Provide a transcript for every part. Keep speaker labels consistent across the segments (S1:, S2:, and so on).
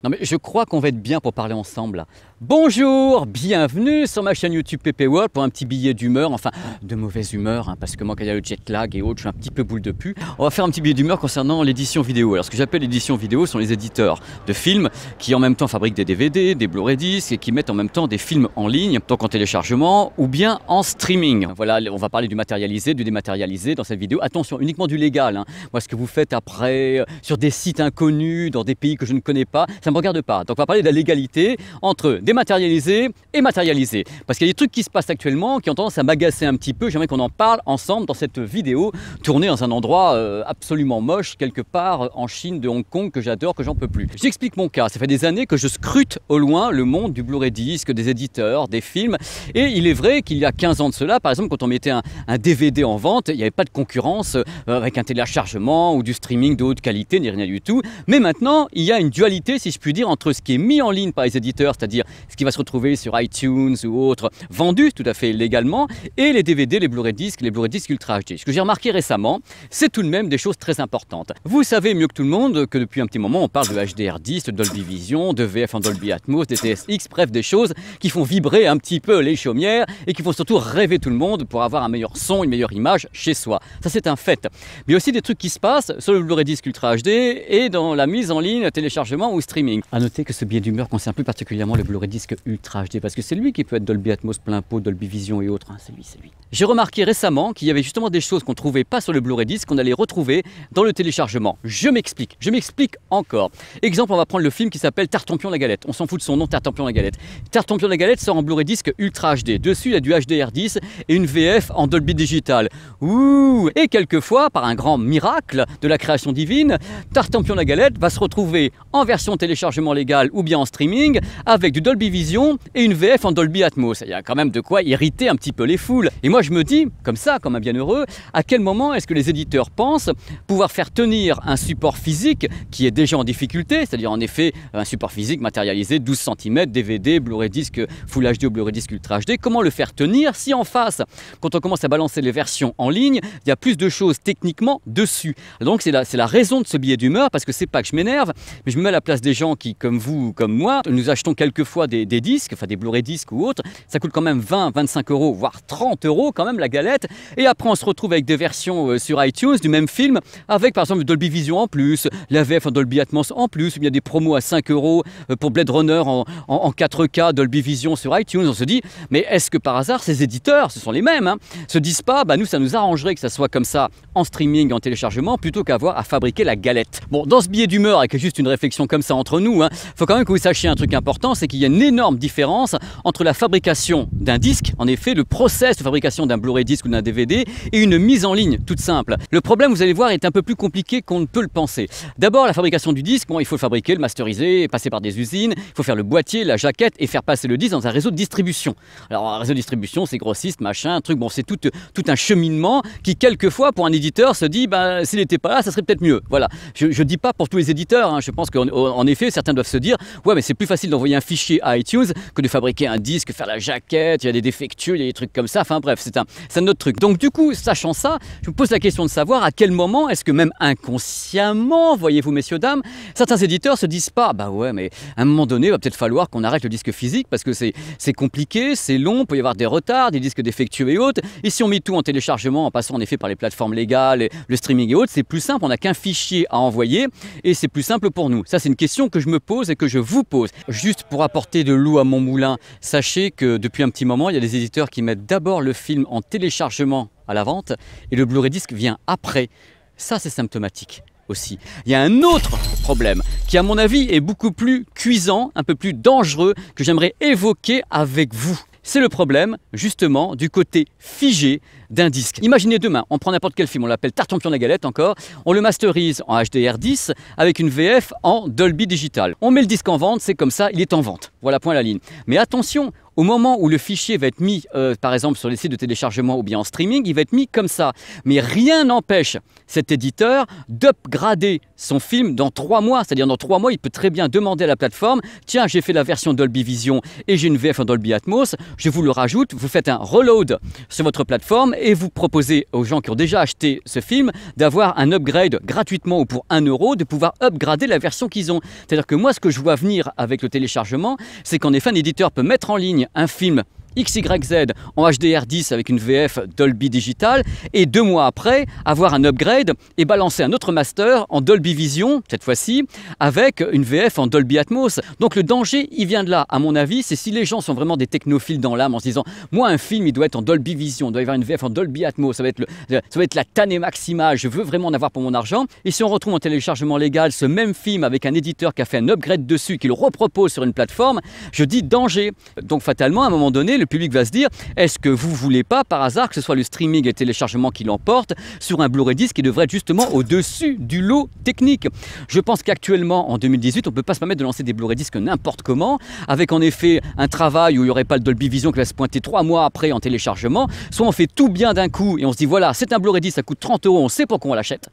S1: Non mais je crois qu'on va être bien pour parler ensemble là. Bonjour, bienvenue sur ma chaîne YouTube PP World pour un petit billet d'humeur, enfin de mauvaise humeur, hein, parce que moi quand il y a le jet lag et autres, je suis un petit peu boule de pu. On va faire un petit billet d'humeur concernant l'édition vidéo. Alors ce que j'appelle l'édition vidéo sont les éditeurs de films qui en même temps fabriquent des DVD, des Blu-ray discs et qui mettent en même temps des films en ligne, donc en téléchargement ou bien en streaming. Voilà, on va parler du matérialisé, du dématérialisé dans cette vidéo. Attention, uniquement du légal, hein. Moi ce que vous faites après sur des sites inconnus, dans des pays que je ne connais pas, ça ne me regarde pas. Donc on va parler de la légalité entre dématérialisé et matérialisé. Parce qu'il y a des trucs qui se passent actuellement qui ont tendance à m'agacer un petit peu. J'aimerais qu'on en parle ensemble dans cette vidéo tournée dans un endroit absolument moche, quelque part en Chine, de Hong Kong, que j'adore, que j'en peux plus. J'explique mon cas. Ça fait des années que je scrute au loin le monde du Blu-ray disque, des éditeurs, des films. Et il est vrai qu'il y a 15 ans de cela, par exemple, quand on mettait un DVD en vente, il n'y avait pas de concurrence avec un téléchargement ou du streaming de haute qualité, ni rien du tout. Mais maintenant, il y a une dualité, si je puis dire, entre ce qui est mis en ligne par les éditeurs, c'est-à-dire ce qui va se retrouver sur iTunes ou autres, vendu tout à fait légalement, et les DVD, les Blu-ray disques, les Blu-ray disques Ultra HD. Ce que j'ai remarqué récemment, c'est tout de même des choses très importantes. Vous savez mieux que tout le monde que depuis un petit moment, on parle de HDR10, de Dolby Vision, de VF en Dolby Atmos, des TSX, bref, des choses qui font vibrer un petit peu les chaumières et qui font surtout rêver tout le monde pour avoir un meilleur son, une meilleure image chez soi. Ça, c'est un fait. Mais aussi des trucs qui se passent sur le Blu-ray disque Ultra HD et dans la mise en ligne, téléchargement ou streaming. À noter que ce billet d'humeur concerne plus particulièrement le Blu-ray disque Ultra HD parce que c'est lui qui peut être Dolby Atmos plein pot, Dolby Vision et autres, hein, c'est lui. J'ai remarqué récemment qu'il y avait justement des choses qu'on ne trouvait pas sur le Blu-ray disque qu'on allait retrouver dans le téléchargement. Je m'explique encore. Exemple, on va prendre le film qui s'appelle Tartampion la galette. On s'en fout de son nom, Tartampion la galette. Tartampion la galette sort en Blu-ray disque Ultra HD. Dessus, il y a du HDR10 et une VF en Dolby Digital. Ouh! Et quelquefois, par un grand miracle de la création divine, Tartampion la galette va se retrouver en version téléchargement légal ou bien en streaming avec du Dolby Vision et une VF en Dolby Atmos. Il y a quand même de quoi irriter un petit peu les foules. Et moi je me dis, comme ça, comme un bienheureux, à quel moment est-ce que les éditeurs pensent pouvoir faire tenir un support physique qui est déjà en difficulté, c'est-à-dire en effet un support physique matérialisé 12 cm, DVD, Blu-ray disque Full HD ou Blu-ray disque Ultra HD, comment le faire tenir si en face, quand on commence à balancer les versions en ligne, il y a plus de choses techniquement dessus. Donc c'est la raison de ce billet d'humeur, parce que c'est pas que je m'énerve, mais je me mets à la place des gens qui, comme vous, comme moi, nous achetons quelquefois des disques, enfin des Blu-ray disques ou autres, ça coûte quand même 20, 25 euros, voire 30 euros quand même la galette, et après on se retrouve avec des versions sur iTunes du même film, avec par exemple Dolby Vision en plus, la VF en Dolby Atmos en plus, il y a des promos à 5 euros pour Blade Runner en 4K Dolby Vision sur iTunes. On se dit, mais est-ce que par hasard ces éditeurs, ce sont les mêmes, hein, se disent pas, bah nous ça nous arrangerait que ça soit comme ça en streaming, en téléchargement, plutôt qu'avoir à fabriquer la galette. Bon, dans ce billet d'humeur, avec juste une réflexion comme ça entre nous, faut quand même que vous sachiez un truc important, c'est qu'il y a une énorme différence entre la fabrication d'un disque, en effet, le process de fabrication d'un Blu-ray disque ou d'un DVD, et une mise en ligne toute simple. Le problème, vous allez voir, est un peu plus compliqué qu'on ne peut le penser. D'abord, la fabrication du disque, bon, il faut le fabriquer, le masteriser, passer par des usines, il faut faire le boîtier, la jaquette et faire passer le disque dans un réseau de distribution. Alors, un réseau de distribution, c'est grossiste, machin, un truc, bon, c'est tout un cheminement qui, quelquefois, pour un éditeur, se dit, bah, s'il n'était pas là, ça serait peut-être mieux. Voilà. Je dis pas pour tous les éditeurs, hein. Je pense qu'en effet, certains doivent se dire, ouais, mais c'est plus facile d'envoyer un fichier à iTunes que de fabriquer un disque, faire la jaquette, il y a des défectueux, il y a des trucs comme ça, enfin bref, c'est un autre truc. Donc du coup, sachant ça, je me pose la question de savoir à quel moment est-ce que même inconsciemment, voyez-vous messieurs, dames, certains éditeurs se disent pas, bah ouais, mais à un moment donné, il va peut-être falloir qu'on arrête le disque physique parce que c'est compliqué, c'est long, il peut y avoir des retards, des disques défectueux et autres. Et si on met tout en téléchargement, en passant en effet par les plateformes légales, le streaming et autres, c'est plus simple, on n'a qu'un fichier à envoyer et c'est plus simple pour nous. Ça, c'est une question que je me pose et que je vous pose. Juste pour apporter de l'eau à mon moulin, sachez que depuis un petit moment, il y a des éditeurs qui mettent d'abord le film en téléchargement à la vente et le Blu-ray disque vient après. Ça, c'est symptomatique aussi. Il y a un autre problème qui, à mon avis, est beaucoup plus cuisant, un peu plus dangereux, que j'aimerais évoquer avec vous. C'est le problème, justement, du côté figé d'un disque. Imaginez demain, on prend n'importe quel film, on l'appelle Tartampion la galette encore, on le masterise en HDR10 avec une VF en Dolby Digital. On met le disque en vente, c'est comme ça, il est en vente. Voilà, point à la ligne. Mais attention, au moment où le fichier va être mis, par exemple, sur les sites de téléchargement ou bien en streaming, il va être mis comme ça. Mais rien n'empêche cet éditeur d'upgrader son film dans 3 mois. C'est-à-dire dans 3 mois, il peut très bien demander à la plateforme, tiens, j'ai fait la version Dolby Vision et j'ai une VF en Dolby Atmos, je vous le rajoute, vous faites un reload sur votre plateforme et vous proposez aux gens qui ont déjà acheté ce film d'avoir un upgrade gratuitement ou pour 1 euro, de pouvoir upgrader la version qu'ils ont. C'est-à-dire que moi, ce que je vois venir avec le téléchargement, c'est qu'en effet, un éditeur peut mettre en ligne un film XYZ en HDR10 avec une VF Dolby Digital et 2 mois après avoir un upgrade et balancer un autre master en Dolby Vision cette fois-ci avec une VF en Dolby Atmos. Donc le danger il vient de là à mon avis, c'est si les gens sont vraiment des technophiles dans l'âme en se disant moi un film il doit être en Dolby Vision, il doit y avoir une VF en Dolby Atmos, ça va être la tannée maximale, je veux vraiment en avoir pour mon argent. Et si on retrouve en téléchargement légal ce même film avec un éditeur qui a fait un upgrade dessus, qui le repropose sur une plateforme, je dis danger. Donc fatalement à un moment donné le public va se dire, est-ce que vous voulez pas par hasard que ce soit le streaming et le téléchargement qui l'emporte sur un Blu-ray disc qui devrait être justement au-dessus du lot technique. Je pense qu'actuellement en 2018 on ne peut pas se permettre de lancer des Blu-ray disques n'importe comment, avec en effet un travail où il n'y aurait pas le Dolby Vision qui va se pointer 3 mois après en téléchargement, soit on fait tout bien d'un coup et on se dit voilà c'est un Blu-ray disque, ça coûte 30 euros, on sait pourquoi on l'achète.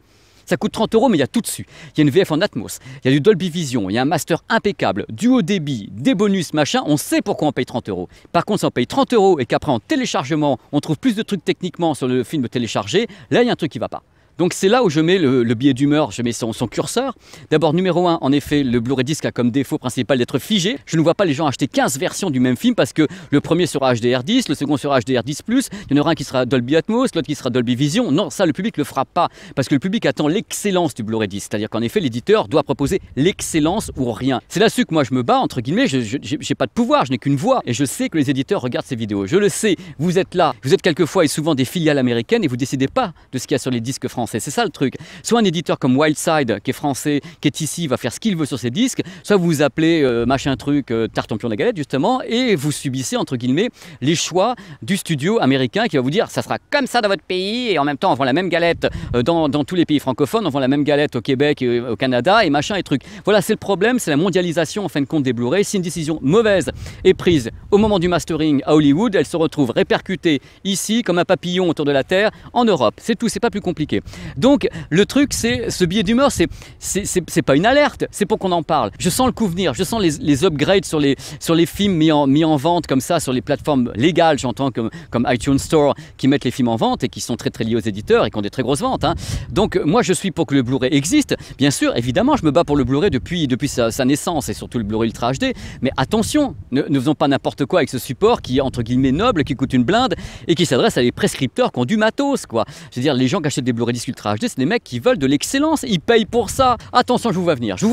S1: Ça coûte 30 euros, mais il y a tout dessus. Il y a une VF en Atmos, il y a du Dolby Vision, il y a un master impeccable, du haut débit, des bonus, machin. On sait pourquoi on paye 30 euros. Par contre, si on paye 30 euros et qu'après en téléchargement, on trouve plus de trucs techniquement sur le film téléchargé, là, il y a un truc qui ne va pas. Donc c'est là où je mets le billet d'humeur, je mets son curseur. D'abord, numéro 1, en effet, le Blu-ray disc a comme défaut principal d'être figé. Je ne vois pas les gens acheter 15 versions du même film parce que le premier sera HDR10, le second sera HDR10+, il y en aura un qui sera Dolby Atmos, l'autre qui sera Dolby Vision. Non, ça, le public ne le fera pas parce que le public attend l'excellence du Blu-ray disc. C'est-à-dire qu'en effet, l'éditeur doit proposer l'excellence ou rien. C'est là-dessus que moi je me bats, entre guillemets, je n'ai pas de pouvoir, je n'ai qu'une voix. Et je sais que les éditeurs regardent ces vidéos. Je le sais, vous êtes là, vous êtes quelquefois et souvent des filiales américaines et vous ne décidez pas de ce qu'il y a sur les disques français. C'est ça le truc. Soit un éditeur comme Wildside, qui est français, qui est ici, va faire ce qu'il veut sur ses disques, soit vous vous appelez machin truc, Tartampion de la galette justement, et vous subissez entre guillemets les choix du studio américain qui va vous dire ça sera comme ça dans votre pays et en même temps on vend la même galette dans tous les pays francophones, on vend la même galette au Québec, et au Canada et machin et truc. Voilà, c'est le problème, c'est la mondialisation en fin de compte des Blu-ray. Si une décision mauvaise est prise au moment du mastering à Hollywood, elle se retrouve répercutée ici comme un papillon autour de la Terre en Europe. C'est tout, c'est pas plus compliqué. Donc le truc, c'est ce billet d'humeur, c'est pas une alerte, c'est pour qu'on en parle. Je sens le coup venir, je sens les upgrades sur les films mis en vente comme ça sur les plateformes légales, j'entends comme iTunes Store qui mettent les films en vente et qui sont très très liés aux éditeurs et qui ont des très grosses ventes. Hein. Donc moi je suis pour que le Blu-ray existe. Bien sûr, évidemment, je me bats pour le Blu-ray depuis sa naissance et surtout le Blu-ray Ultra HD. Mais attention, ne faisons pas n'importe quoi avec ce support qui est entre guillemets noble, qui coûte une blinde et qui s'adresse à des prescripteurs qui ont du matos, quoi. Je veux dire, les gens qui achètent des Blu-ray disques Ultra HD, c'est des mecs qui veulent de l'excellence, ils payent pour ça. Attention, je vous vois venir, je vous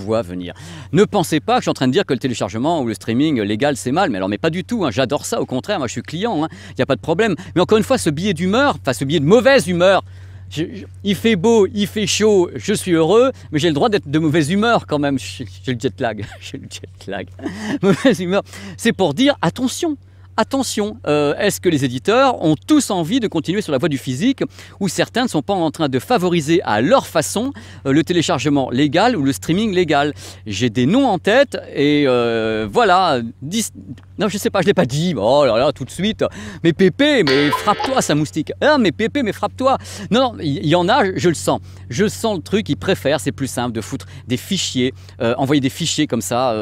S1: vois venir. Ne pensez pas que je suis en train de dire que le téléchargement ou le streaming légal c'est mal, mais alors mais pas du tout, hein. J'adore ça, au contraire, moi je suis client, il n'y a pas de problème. Mais encore une fois, ce billet d'humeur, enfin ce billet de mauvaise humeur, il fait beau, il fait chaud, je suis heureux, mais j'ai le droit d'être de mauvaise humeur quand même. J'ai le jet lag, j'ai le jet lag. Mauvaise humeur, c'est pour dire attention. Attention, est-ce que les éditeurs ont tous envie de continuer sur la voie du physique ou certains ne sont pas en train de favoriser à leur façon le téléchargement légal ou le streaming légal? J'ai des noms en tête et voilà. Non, je sais pas, je l'ai pas dit. Oh là là, tout de suite. Mais Pépé, mais frappe-toi, ça moustique. Ah, mais Pépé, mais frappe-toi. Non, il y en a, je le sens. Je sens le truc, ils préfèrent, c'est plus simple de foutre des fichiers, envoyer des fichiers comme ça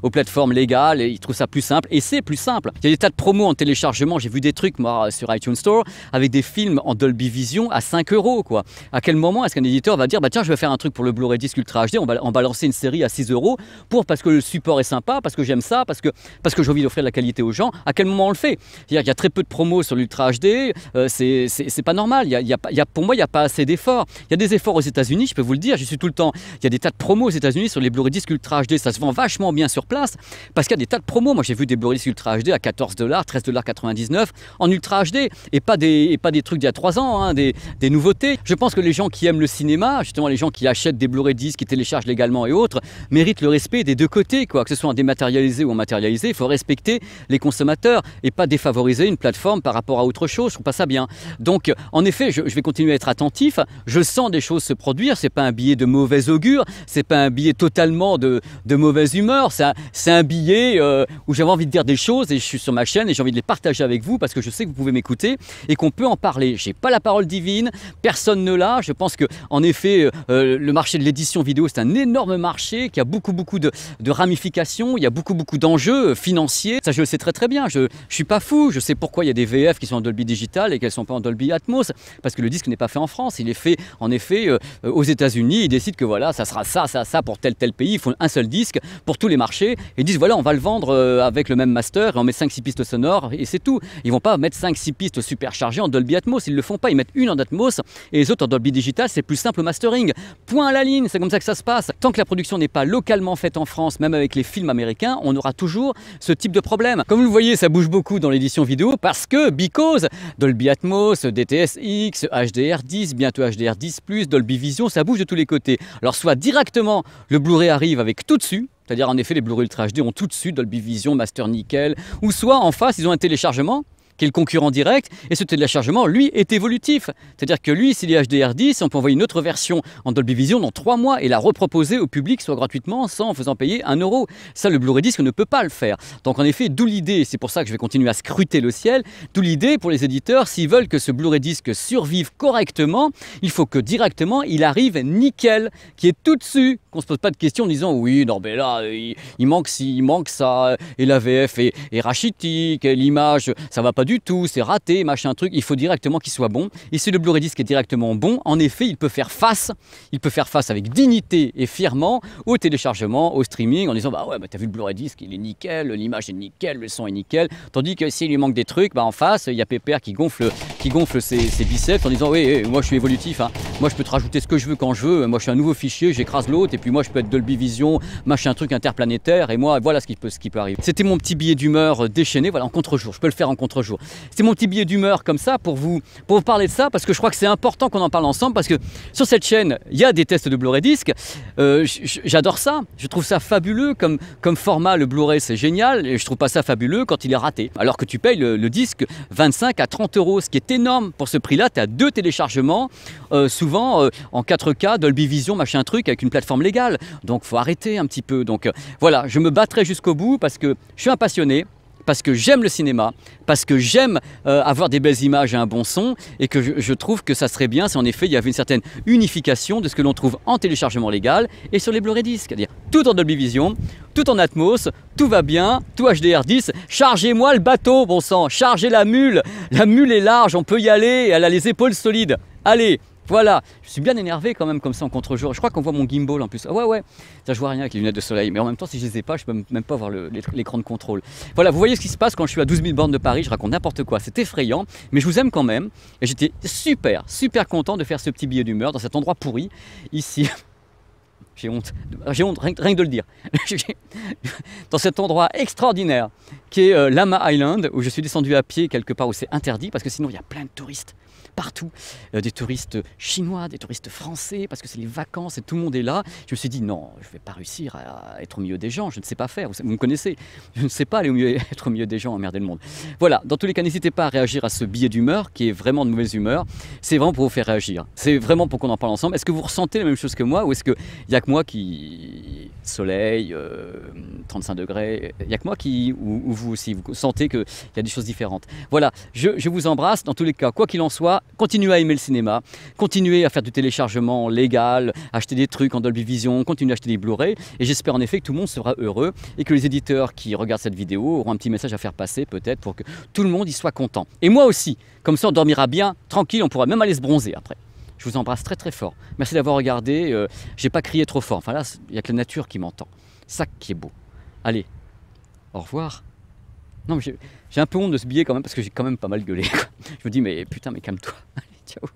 S1: aux plateformes légales et ils trouvent ça plus simple. Et c'est plus simple. Il y a des tas de promos en téléchargement. J'ai vu des trucs, moi, sur iTunes Store avec des films en Dolby Vision à 5 €, quoi. À quel moment est-ce qu'un éditeur va dire, bah tiens, je vais faire un truc pour le Blu-ray disque Ultra HD, on va lancer une série à 6 € parce que le support est sympa, parce que j'aime ça, parce que j'ai envie d'offrir de la qualité aux gens. À quel moment on le fait? Il y a très peu de promos sur l'Ultra HD, c'est pas normal. Pour moi, il n'y a pas assez d'efforts. Il y a des efforts aux États-Unis, je peux vous le dire, j'y suis tout le temps. Il y a des tas de promos aux États-Unis sur les Blu-ray disques Ultra HD, ça se vend vachement bien sur place parce qu'il y a des tas de promos. Moi, j'ai vu des Blu-ray disques Ultra HD à 14 $, 13,99 $ en Ultra HD et pas des trucs d'il y a 3 ans, hein, des nouveautés. Je pense que les gens qui aiment le cinéma, justement les gens qui achètent des Blu-ray disques, qui téléchargent légalement et autres, méritent le respect des deux côtés, quoi. Que ce soit en dématérialisé ou en matérialisé, il faut respecter les consommateurs et pas défavoriser une plateforme par rapport à autre chose. Je trouve pas ça bien. Donc, en effet, je vais continuer à être attentif. Je sens des choses se produire. C'est pas un billet de mauvais augure. C'est pas un billet totalement de mauvaise humeur. C'est un billet où j'avais envie de dire des choses et je suis sur ma chaîne. chaîne et j'ai envie de les partager avec vous parce que je sais que vous pouvez m'écouter et qu'on peut en parler. J'ai pas la parole divine, personne ne l'a. Je pense que en effet, le marché de l'édition vidéo, c'est un énorme marché qui a beaucoup de ramifications, il y a beaucoup d'enjeux financiers. Ça, je le sais très bien. Je suis pas fou. Je sais pourquoi il y a des VF qui sont en Dolby Digital et qu'elles sont pas en Dolby Atmos parce que le disque n'est pas fait en France. Il est fait en effet aux États-Unis. Ils décident que voilà, ça sera ça pour tel pays. Ils font un seul disque pour tous les marchés et ils disent voilà, on va le vendre avec le même master et on met 5-6 pistes sonores et c'est tout. Ils vont pas mettre 5-6 pistes super chargées en Dolby Atmos. Ils le font pas. Ils mettent une en Atmos et les autres en Dolby Digital. C'est plus simple au mastering. Point à la ligne. C'est comme ça que ça se passe. Tant que la production n'est pas localement faite en France, même avec les films américains, on aura toujours ce type de problème. Comme vous le voyez, ça bouge beaucoup dans l'édition vidéo parce que Dolby Atmos, DTS-X, HDR10, bientôt HDR10+, Dolby Vision, ça bouge de tous les côtés. Alors soit directement le Blu-ray arrive avec tout dessus, c'est-à-dire en effet les Blu-ray Ultra HD ont tout dessus, Dolby Vision, Master Nickel, ou soit en face ils ont un téléchargement qui est le concurrent direct, et ce téléchargement, lui, est évolutif. C'est-à-dire que lui, s'il est HDR10, on peut envoyer une autre version en Dolby Vision dans 3 mois et la reproposer au public, soit gratuitement, sans en faisant payer 1 €. Ça, le Blu-ray disque ne peut pas le faire. Donc en effet, d'où l'idée, c'est pour ça que je vais continuer à scruter le ciel, d'où l'idée pour les éditeurs, s'ils veulent que ce Blu-ray disque survive correctement, il faut que directement, il arrive nickel, qui est tout dessus, qu'on ne se pose pas de questions en disant oui, non mais là, il manque ci, il manque ça, et la VF est rachitique, et l'image, ça va pas du tout, c'est raté, machin truc, il faut directement qu'il soit bon. Et si le Blu-ray disque est directement bon, en effet, il peut faire face avec dignité et fièrement au téléchargement, au streaming, en disant bah ouais, bah t'as vu le Blu-ray disque, il est nickel, l'image est nickel, le son est nickel. Tandis que s'il lui manque des trucs, bah en face, il y a Pépère qui gonfle ses biceps en disant oui, moi je suis évolutif, hein. Moi je peux te rajouter ce que je veux quand je veux, moi je suis un nouveau fichier, j'écrase l'autre, et puis moi je peux être Dolby Vision, machin truc interplanétaire, et moi voilà ce qui peut arriver. C'était mon petit billet d'humeur déchaîné, voilà, en contre-jour, je peux le faire en contre-jour. C'est mon petit billet d'humeur comme ça pour vous parler de ça, parce que je crois que c'est important qu'on en parle ensemble, parce que sur cette chaîne, il y a des tests de Blu-ray disque, j'adore ça, je trouve ça fabuleux comme format, le Blu-ray c'est génial, et je trouve pas ça fabuleux quand il est raté. Alors que tu payes le disque 25 à 30 €, ce qui est énorme pour ce prix-là, tu as 2 téléchargements, souvent en 4K, Dolby Vision, machin truc, avec une plateforme légale. Donc faut arrêter un petit peu. Donc voilà, je me battrai jusqu'au bout parce que je suis un passionné, parce que j'aime le cinéma, parce que j'aime avoir des belles images et un bon son, et que je trouve que ça serait bien si en effet il y avait une certaine unification de ce que l'on trouve en téléchargement légal et sur les Blu-ray disques, c'est-à-dire tout en Dolby Vision, tout en Atmos, tout va bien, tout HDR10, chargez-moi le bateau, bon sang, chargez la mule est large, on peut y aller, elle a les épaules solides, allez. Voilà, je suis bien énervé quand même comme ça en contre-jour. Je crois qu'on voit mon gimbal en plus. Ah ouais, ça je vois rien avec les lunettes de soleil. Mais en même temps, si je les ai pas, je peux même pas voir l'écran de contrôle. Voilà, vous voyez ce qui se passe quand je suis à 12 000 bornes de Paris. Je raconte n'importe quoi, c'est effrayant. Mais je vous aime quand même. Et j'étais super content de faire ce petit billet d'humeur dans cet endroit pourri, ici. J'ai honte rien que de le dire. Dans cet endroit extraordinaire qui est Lama Island, où je suis descendu à pied quelque part où c'est interdit, parce que sinon il y a plein de touristes partout, des touristes chinois, des touristes français, parce que c'est les vacances et tout le monde est là. Je me suis dit non, je ne vais pas réussir à être au milieu des gens, je ne sais pas faire, vous me connaissez, je ne sais pas être au milieu des gens, emmerder le monde. Voilà, dans tous les cas, n'hésitez pas à réagir à ce billet d'humeur qui est vraiment de mauvaise humeur. C'est vraiment pour vous faire réagir, c'est vraiment pour qu'on en parle ensemble. Est-ce que vous ressentez la même chose que moi, ou est-ce qu'il n'y a que moi qui... Soleil, 35 degrés, il n'y a que moi qui... ou vous aussi, vous sentez qu'il y a des choses différentes. Voilà, je vous embrasse, dans tous les cas, quoi qu'il en soit, continuez à aimer le cinéma, continuez à faire du téléchargement légal, acheter des trucs en Dolby Vision, continuez à acheter des Blu-ray, et j'espère en effet que tout le monde sera heureux et que les éditeurs qui regardent cette vidéo auront un petit message à faire passer peut-être pour que tout le monde y soit content. Et moi aussi, comme ça on dormira bien, tranquille, on pourra même aller se bronzer après. Je vous embrasse très fort. Merci d'avoir regardé, j'ai pas crié trop fort, enfin là il n'y a que la nature qui m'entend, ça qui est beau. Allez, au revoir. Non, mais j'ai un peu honte de ce billet quand même, parce que j'ai quand même pas mal gueulé, quoi. Je me dis, mais putain, mais calme-toi. Allez, ciao.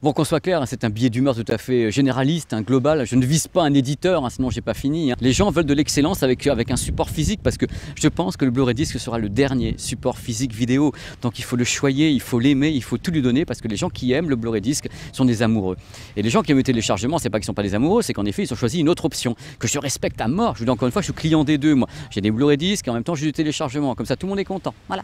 S1: Bon, qu'on soit clair, hein, c'est un billet d'humeur tout à fait généraliste, hein, global. Je ne vise pas un éditeur, hein, sinon j'ai pas fini. Hein. Les gens veulent de l'excellence avec un support physique, parce que je pense que le Blu-ray disque sera le dernier support physique vidéo. Donc il faut le choyer, il faut l'aimer, il faut tout lui donner, parce que les gens qui aiment le Blu-ray disque sont des amoureux. Et les gens qui aiment le téléchargement, c'est pas qu'ils sont pas des amoureux, c'est qu'en effet ils ont choisi une autre option que je respecte à mort. Je vous dis encore une fois, je suis client des deux, moi. J'ai des Blu-ray disques et en même temps j'ai du téléchargement. Comme ça, tout le monde est content. Voilà.